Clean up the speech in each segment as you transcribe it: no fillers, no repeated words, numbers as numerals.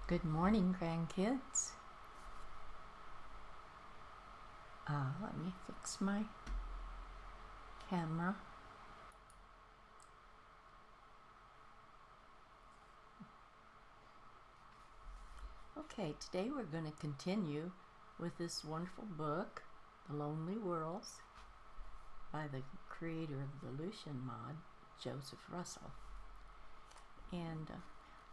Good morning, grandkids. Let me fix my camera. Okay, today we're going to continue with this wonderful book, The Lonely Worlds, by the creator of the Lucian mod, Joseph Russell. And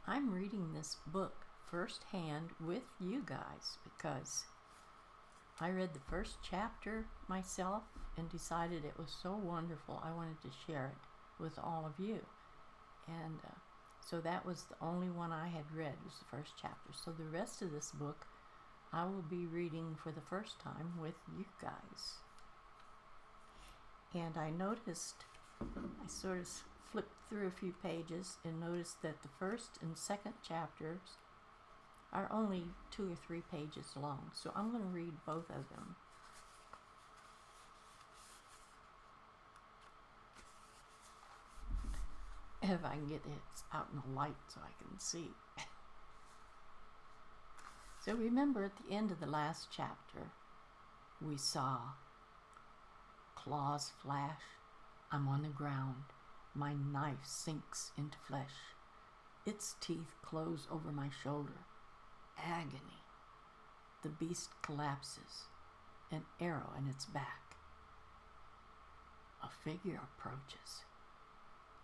I'm reading this book firsthand with you guys because I read the first chapter myself and decided it was so wonderful I wanted to share it with all of you. And so that was the only one I had read, was the first chapter. So the rest of this book I will be reading for the first time with you guys. And I noticed, I sort of flipped through a few pages and noticed that the first and second chapters are only 2 or 3 pages long. So I'm going to read both of them. If I can get it out in the light so I can see. So remember at the end of the last chapter, we saw claws flash. I'm on the ground. My knife sinks into flesh. Its teeth close over my shoulder. Agony. The beast collapses, an arrow in its back. A figure approaches,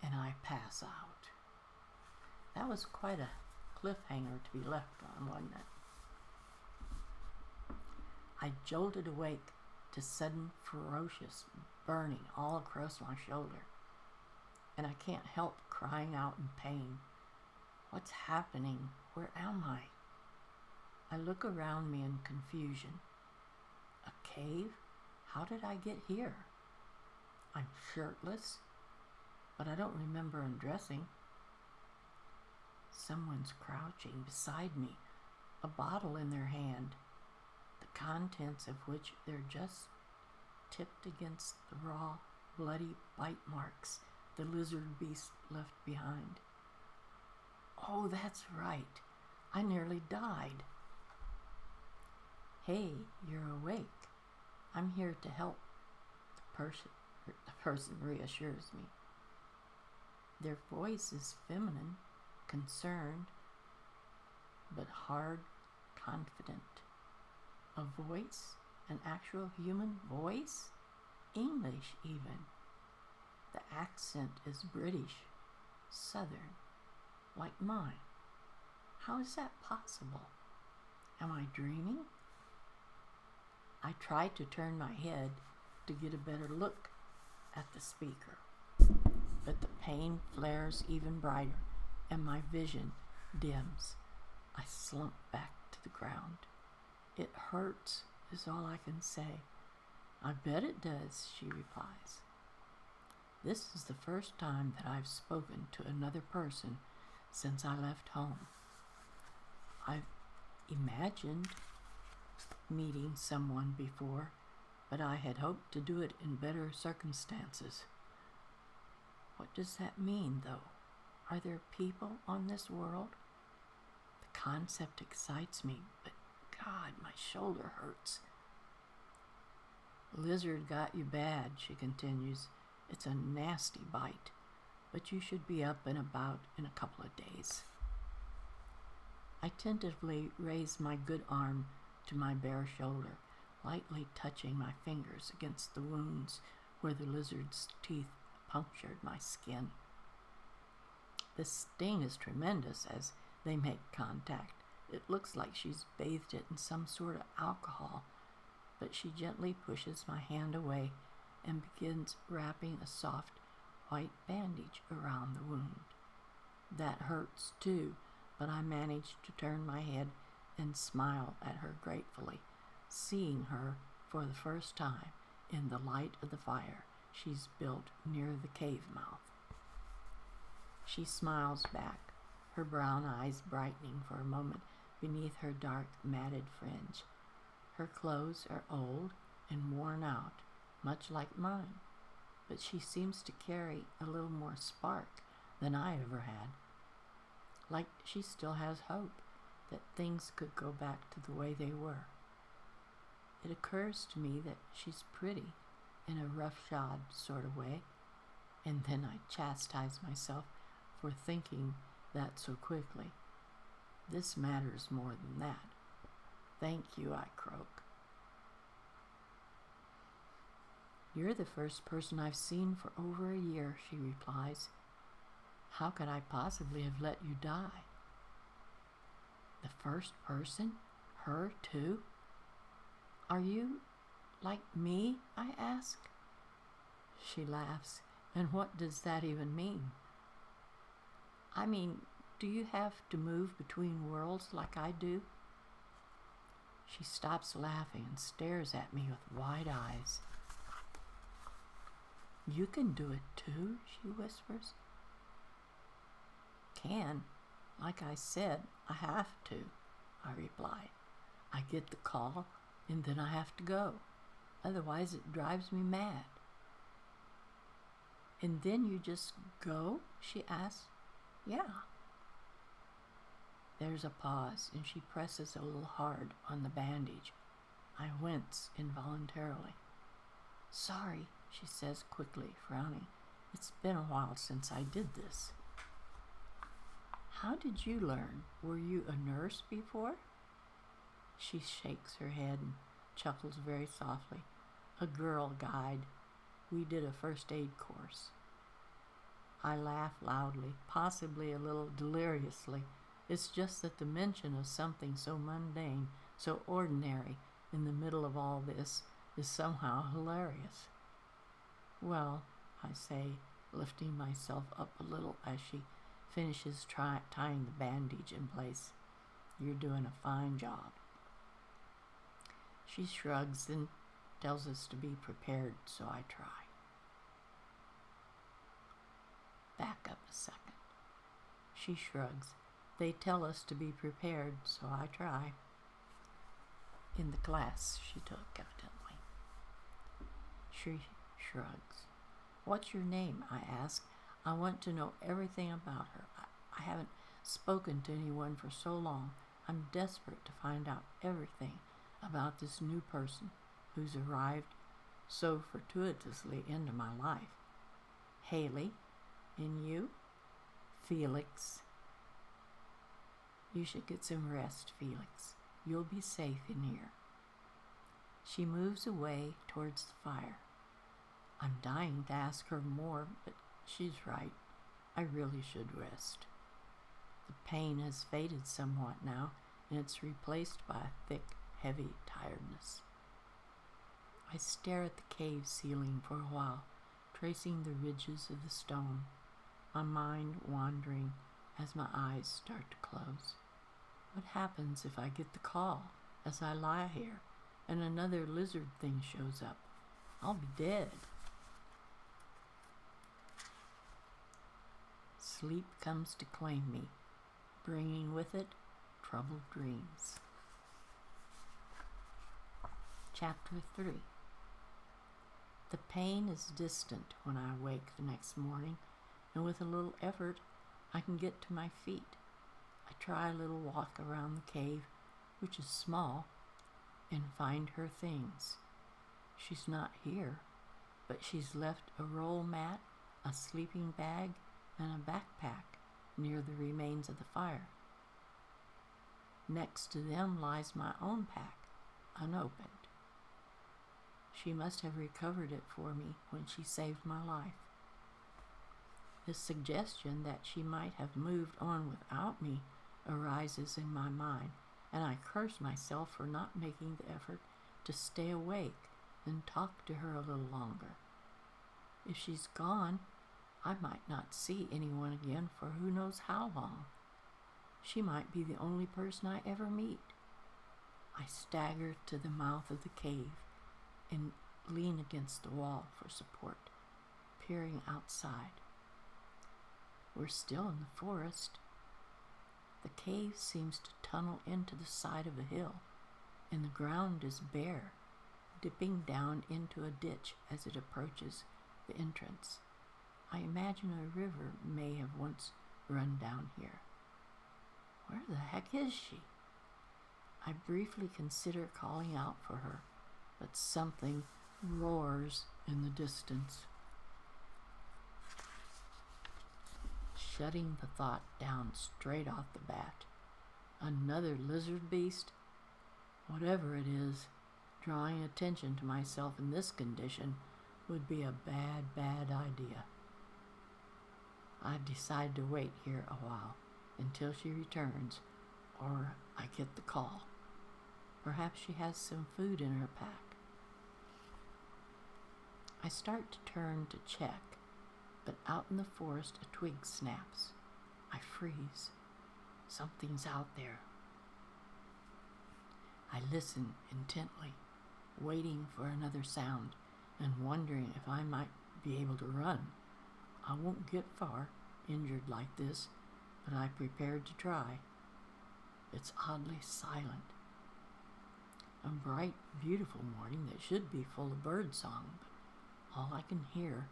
and I pass out. That was quite a cliffhanger to be left on, wasn't it? I jolted awake to sudden, ferocious burning all across my shoulder, and I can't help crying out in pain. What's happening? Where am I? I look around me in confusion. A cave? How did I get here? I'm shirtless, but I don't remember undressing. Someone's crouching beside me, a bottle in their hand, the contents of which they're just tipped against the raw, bloody bite marks the lizard beast left behind. Oh, that's right. I nearly died. Hey, you're awake. I'm here to help. The person reassures me. Their voice is feminine, concerned, but hard, confident. A voice? An actual human voice? English, even. The accent is British, Southern, like mine. How is that possible? Am I dreaming? I try to turn my head to get a better look at the speaker, but the pain flares even brighter and my vision dims. I slump back to the ground. It hurts is all I can say. I bet it does, she replies. This is the first time that I've spoken to another person since I left home. I've imagined meeting someone before, but I had hoped to do it in better circumstances. What does that mean, though? Are there people on this world? The concept excites me, but God, my shoulder hurts. Lizard got you bad, she continues. It's a nasty bite, but you should be up and about in a couple of days. I tentatively raise my good arm to my bare shoulder, lightly touching my fingers against the wounds where the lizard's teeth punctured my skin. The sting is tremendous as they make contact. It looks like she's bathed it in some sort of alcohol, but she gently pushes my hand away and begins wrapping a soft white bandage around the wound. That hurts too, but I manage to turn my head and smile at her gratefully, seeing her for the first time in the light of the fire she's built near the cave mouth. She smiles back, her brown eyes brightening for a moment beneath her dark matted fringe. Her clothes are old and worn out, much like mine, but she seems to carry a little more spark than I ever had. Like she still has hope, that things could go back to the way they were. It occurs to me that she's pretty in a roughshod sort of way, and then I chastise myself for thinking that so quickly. This matters more than that. Thank you, I croak. You're the first person I've seen for over a year, she replies. How could I possibly have let you die? The first person? Her, too? Are you like me? I ask. She laughs. And what does that even mean? I mean, do you have to move between worlds like I do? She stops laughing and stares at me with wide eyes. You can do it too, she whispers. Can? Like I said, I have to, I reply. I get the call, and then I have to go. Otherwise it drives me mad. And then you just go? She asks. Yeah. There's a pause, and she presses a little hard on the bandage. I wince involuntarily. Sorry, she says quickly, frowning. It's been a while since I did this. How did you learn? Were you a nurse before? She shakes her head and chuckles very softly. A girl guide. We did a first aid course. I laugh loudly, possibly a little deliriously. It's just that the mention of something so mundane, so ordinary, in the middle of all this is somehow hilarious. Well, I say, lifting myself up a little as she finishes tying the bandage in place. You're doing a fine job. She shrugs and tells us to be prepared, so I try. Back up a second. She shrugs. They tell us to be prepared, so I try. In the class she took, evidently. She shrugs. What's your name? I ask. I want to know everything about her. I haven't spoken to anyone for so long. I'm desperate to find out everything about this new person who's arrived so fortuitously into my life. Haley. And you? Felix. You should get some rest, Felix. You'll be safe in here. She moves away towards the fire. I'm dying to ask her more, but she's right. I really should rest. The pain has faded somewhat now, and it's replaced by a thick, heavy tiredness. I stare at the cave ceiling for a while, tracing the ridges of the stone, my mind wandering as my eyes start to close. What happens if I get the call as I lie here and another lizard thing shows up? I'll be dead. Sleep comes to claim me, bringing with it troubled dreams. Chapter 3. The pain is distant when I wake the next morning, and with a little effort I can get to my feet. I try a little walk around the cave, which is small, and find her things. She's not here, but she's left a roll mat, a sleeping bag, and a backpack near the remains of the fire. Next to them lies my own pack, unopened. She must have recovered it for me when she saved my life. The suggestion that she might have moved on without me arises in my mind, and I curse myself for not making the effort to stay awake and talk to her a little longer. If she's gone, I might not see anyone again for who knows how long. She might be the only person I ever meet. I stagger to the mouth of the cave and lean against the wall for support, peering outside. We're still in the forest. The cave seems to tunnel into the side of a hill, and the ground is bare, dipping down into a ditch as it approaches the entrance. I imagine a river may have once run down here. Where the heck is she? I briefly consider calling out for her, but something roars in the distance, shutting the thought down straight off the bat. Another lizard beast? Whatever it is, drawing attention to myself in this condition would be a bad idea. I decide to wait here a while until she returns or I get the call. Perhaps she has some food in her pack. I start to turn to check, but out in the forest a twig snaps. I freeze. Something's out there. I listen intently, waiting for another sound and wondering if I might be able to run. I won't get far, injured like this, but I prepared to try. It's oddly silent. A bright, beautiful morning that should be full of birdsong, but all I can hear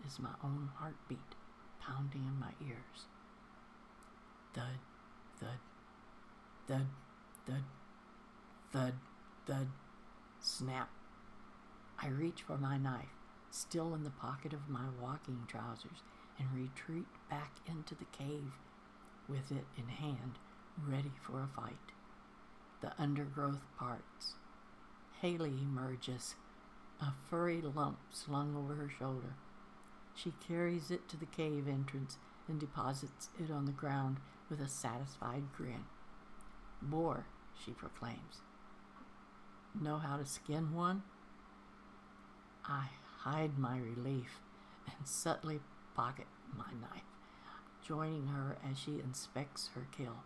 is my own heartbeat pounding in my ears. Thud, thud, thud, thud, thud, thud, snap. I reach for my knife, still in the pocket of my walking trousers, and retreat back into the cave with it in hand, ready for a fight. The undergrowth parts. Haley emerges, a furry lump slung over her shoulder. She carries it to the cave entrance and deposits it on the ground with a satisfied grin. "Boar," she proclaims. "Know how to skin one?" I hide my relief and subtly pocket my knife, joining her as she inspects her kill.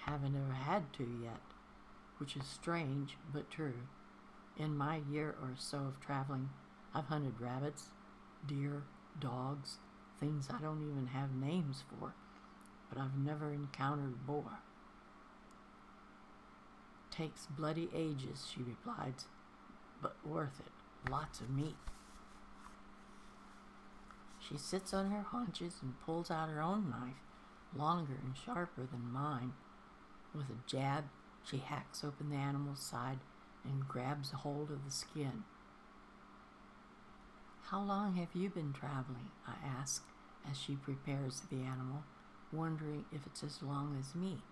Haven't ever had to yet, which is strange but true. In my year or so of traveling, I've hunted rabbits, deer, dogs, things I don't even have names for, but I've never encountered boar. "Takes bloody ages," she replies, "but worth it. Lots of meat." She sits on her haunches and pulls out her own knife, longer and sharper than mine. With a jab, she hacks open the animal's side and grabs a hold of the skin. "How long have you been traveling?" I ask as she prepares the animal, wondering if it's as long as me.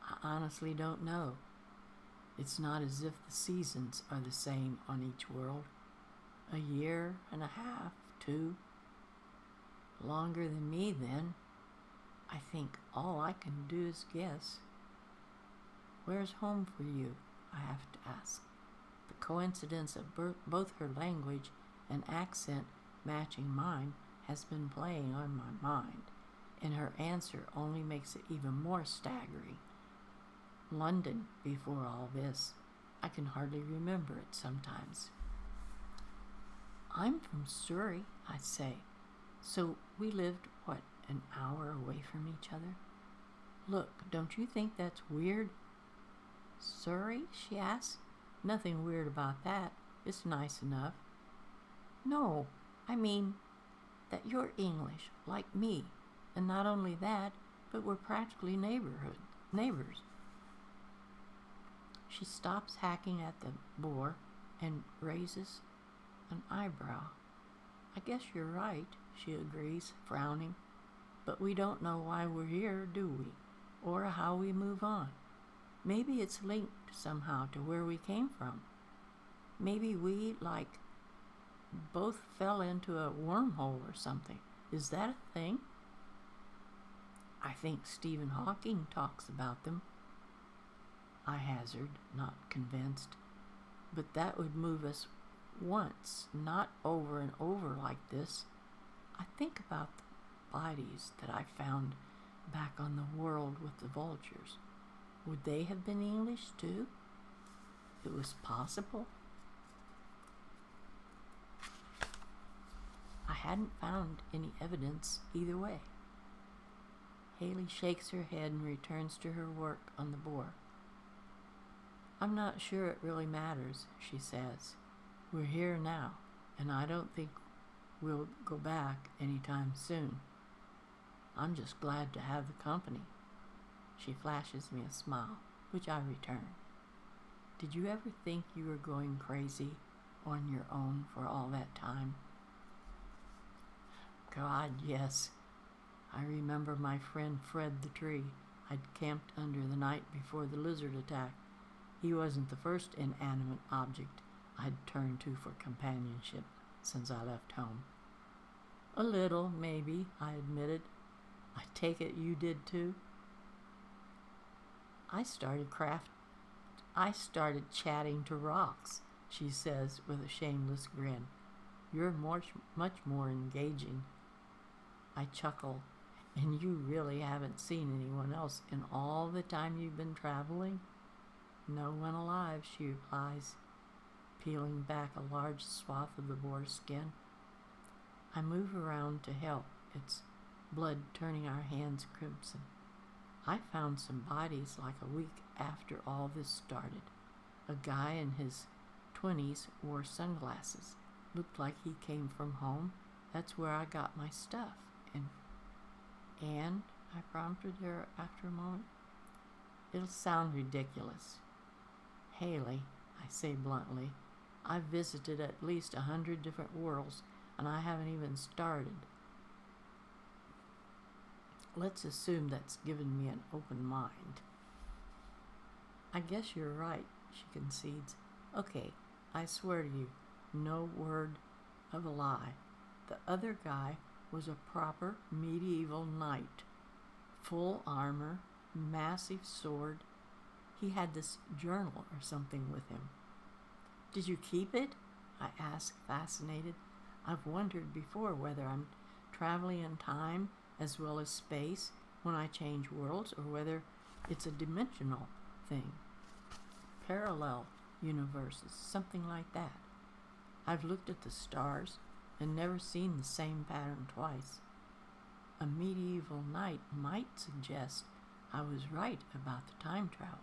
"I honestly don't know. It's not as if the seasons are the same on each world. A year and a half, 2. Longer than me, then. I think all I can do is guess." "Where's home for you?" I have to ask. The coincidence of both her language and accent matching mine has been playing on my mind, and her answer only makes it even more staggering. London before all this. I can hardly remember it sometimes. "I'm from Surrey," I say. "So we lived, an hour away from each other? Look, don't you think that's weird?" "Surrey?" she asks. "Nothing weird about that. It's nice enough." "No, I mean that you're English, like me, and not only that, but we're practically neighbors." She stops hacking at the boar and raises an eyebrow. "I guess you're right," she agrees, frowning. "But we don't know why we're here, do we? Or how we move on. Maybe it's linked somehow to where we came from. Maybe we, both fell into a wormhole or something. Is that a thing?" "I think Stephen Hawking talks about them," I hazard, not convinced. "But that would move us once, not over and over like this. I think about the bodies that I found back on the world with the vultures. Would they have been English too? It was possible. I hadn't found any evidence either way." Haley shakes her head and returns to her work on the boar. "I'm not sure it really matters," she says. "We're here now, and I don't think we'll go back anytime soon. I'm just glad to have the company." She flashes me a smile. which I returned. Did you ever think you were going crazy on your own for all that time? God, yes. I remember my friend Fred the tree I'd camped under the night before the lizard attack. He wasn't the first inanimate object I'd turned to for companionship since I left home. A little, maybe, I admitted. I take it you did too? I started chatting to rocks, she says with a shameless grin. You're much more engaging. I chuckle. And you really haven't seen anyone else in all the time you've been traveling? No one alive, she replies, peeling back a large swath of the boar skin. I move around to help, its blood turning our hands crimson. I found some bodies like a week after all this started. A guy in his 20s wore sunglasses. Looked like he came from home. That's where I got my stuff. And, I prompted her after a moment, it'll sound ridiculous. Haley, I say bluntly, I've visited at least 100 different worlds, and I haven't even started. Let's assume that's given me an open mind. I guess you're right, she concedes. Okay, I swear to you, no word of a lie. The other guy was a proper medieval knight. Full armor, massive sword. He had this journal or something with him. Did you keep it? I ask, fascinated. I've wondered before whether I'm traveling in time as well as space when I change worlds, or whether it's a dimensional thing. Parallel universes, something like that. I've looked at the stars and never seen the same pattern twice. A medieval knight might suggest I was right about the time travel.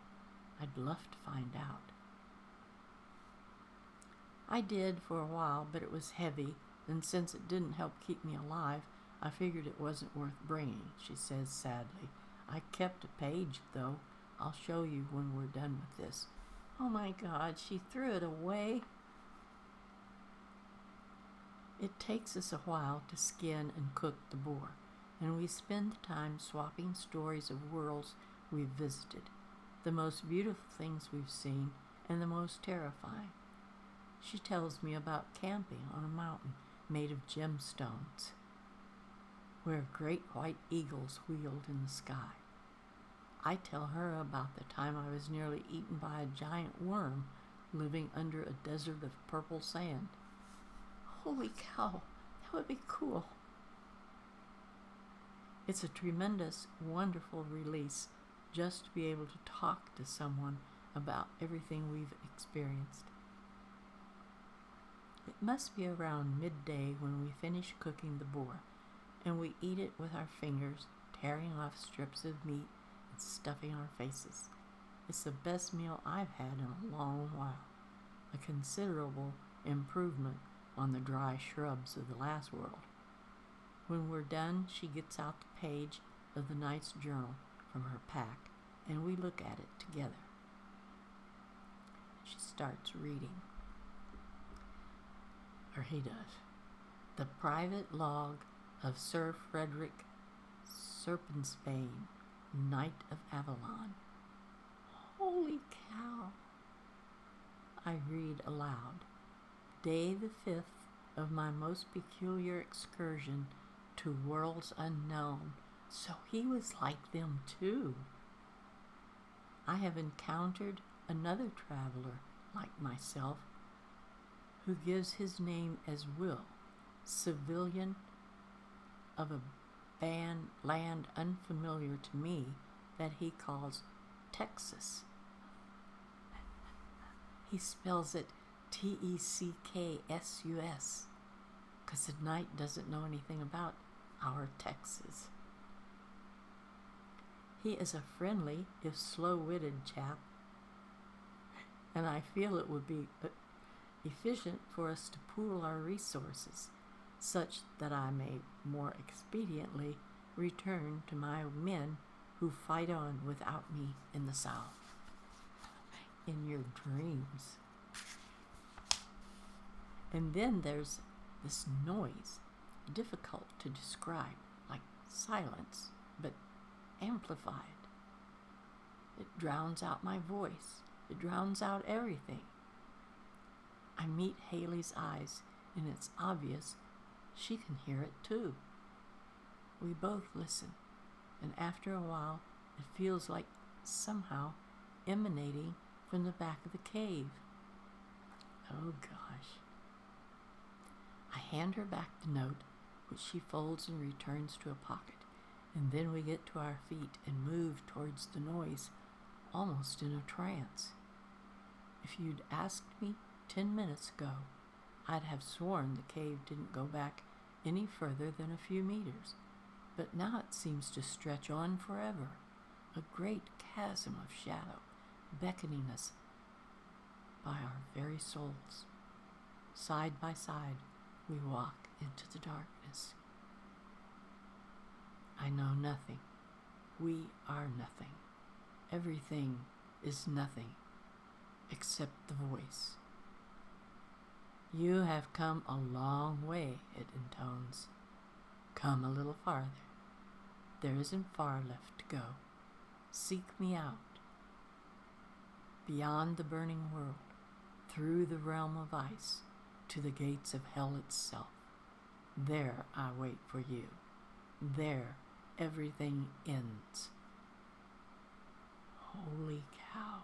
I'd love to find out. I did for a while, but it was heavy, and since it didn't help keep me alive, I figured it wasn't worth bringing, she says sadly. I kept a page, though. I'll show you when we're done with this. Oh my God, she threw it away. It takes us a while to skin and cook the boar, and we spend the time swapping stories of worlds we've visited, the most beautiful things we've seen, and the most terrifying. She tells me about camping on a mountain made of gemstones, where great white eagles wheeled in the sky. I tell her about the time I was nearly eaten by a giant worm living under a desert of purple sand. Holy cow, that would be cool. It's a tremendous, wonderful release just to be able to talk to someone about everything we've experienced. It must be around midday when we finish cooking the boar, and we eat it with our fingers, tearing off strips of meat and stuffing our faces. It's the best meal I've had in a long while, a considerable improvement on the dry shrubs of the last world. When we're done, she gets out the page of the knight's journal from her pack, and we look at it together. She starts reading. Or he does. The private log of Sir Frederick Serpensbane, Knight of Avalon. Holy cow! I read aloud. Day the 5th of my most peculiar excursion to worlds unknown. So he was like them too. I have encountered another traveler like myself who gives his name as Will, civilian of a land unfamiliar to me that he calls Texas. He spells it Teksus, because the knight doesn't know anything about our Texas. He is a friendly, if slow-witted chap, and I feel it would be efficient for us to pool our resources, such that I may more expediently return to my men who fight on without me in the south. in your dreams. And then there's this noise, difficult to describe, like silence, but amplified. It drowns out my voice. It drowns out everything. I meet Haley's eyes, and it's obvious she can hear it too. We both listen, and after a while, it feels like somehow emanating from the back of the cave. Oh gosh. I hand her back the note, which she folds and returns to a pocket, and then we get to our feet and move towards the noise, almost in a trance. If you'd asked me 10 minutes ago, I'd have sworn the cave didn't go back any further than a few meters, but now it seems to stretch on forever, a great chasm of shadow beckoning us by our very souls. Side by side, we walk into the darkness. I know nothing. We are nothing. Everything is nothing except the voice. You have come a long way, it intones. Come a little farther. There isn't far left to go. Seek me out. Beyond the burning world, through the realm of ice, to the gates of hell itself. There I wait for you. There everything ends. Holy cow.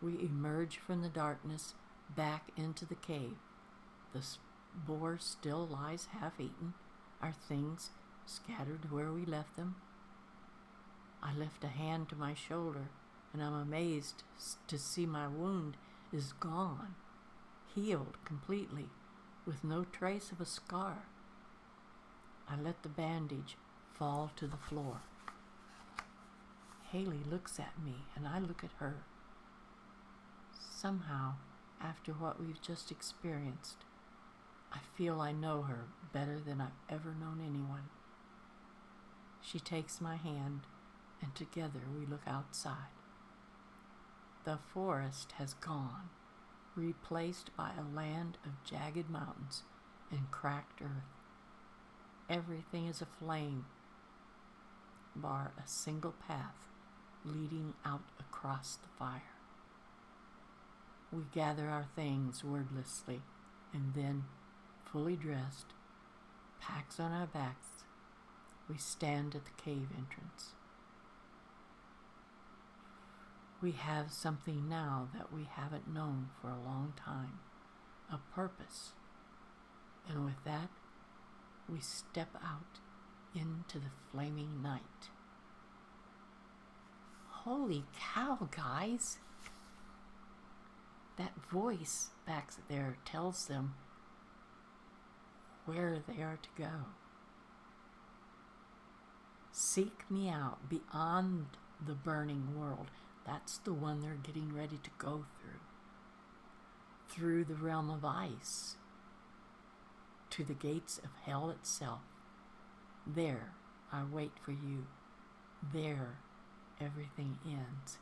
We emerge from the darkness back into the cave. The boar still lies half-eaten, our things scattered where we left them. I lift a hand to my shoulder, and I'm amazed to see my wound is gone, healed completely, with no trace of a scar. I let the bandage fall to the floor. Haley looks at me, and I look at her. Somehow, after what we've just experienced, I feel I know her better than I've ever known anyone. She takes my hand, and together we look outside. The forest has gone, replaced by a land of jagged mountains and cracked earth. Everything is aflame, bar a single path leading out across the fire. We gather our things wordlessly, and then, fully dressed, packs on our backs, we stand at the cave entrance. We have something now that we haven't known for a long time, a purpose. And with that, we step out into the flaming night. Holy cow, guys! That voice back there tells them where they are to go. Seek me out beyond the burning world. That's the one they're getting ready to go through. Through the realm of ice, to the gates of hell itself. There I wait for you. There everything ends.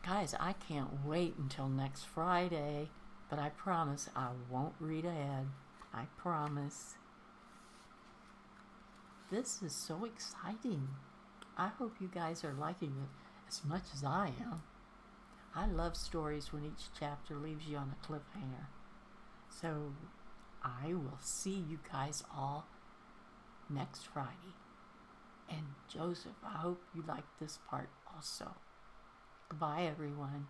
Guys, I can't wait until next Friday, but I promise I won't read ahead. I promise. This is so exciting. I hope you guys are liking it as much as I am. I love stories when each chapter leaves you on a cliffhanger. So I will see you guys all next Friday. And Joseph, I hope you like this part also. Goodbye, everyone.